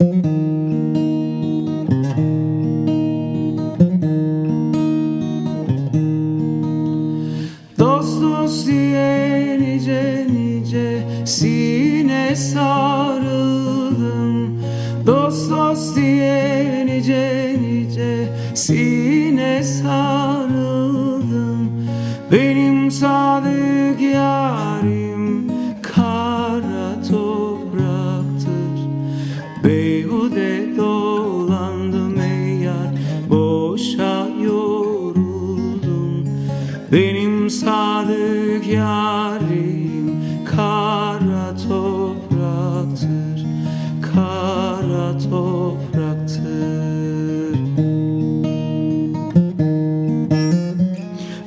Dost dost diye nice nice sine sarıldım. Dost dost diye nice nice sine sarıldım. Benim sadık yarim kara topraktır. Beyhude dolandım ey yar, boşa yoruldum. Benim sadık yarim kara topraktır, kara topraktır.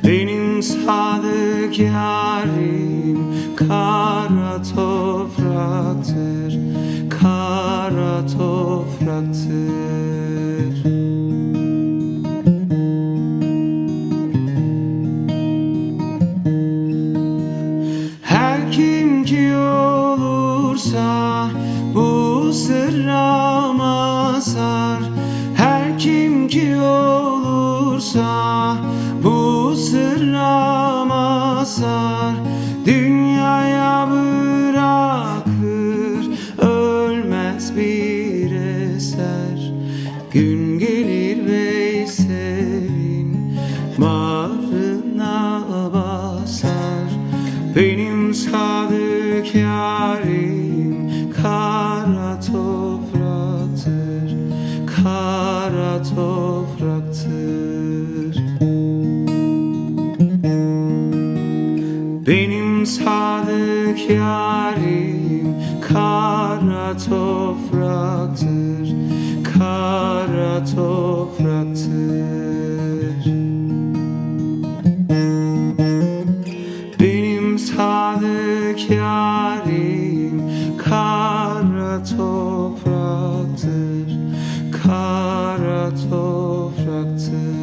Benim sadık yarim kara topraktır, kara topraktır. Her kim ki olursa bu sırrama sar. Her kim ki olursa bu sırrama sar. Dünyaya bırakır ölmez bir eser. Gün gelir Veysel'in bağrına basar. Benim sadık yarim kara topraktır, kara topraktır. Benim sadık yarim kara topraktır, kara topraktır. Benim sadık yarim kara topraktır, kara topraktır.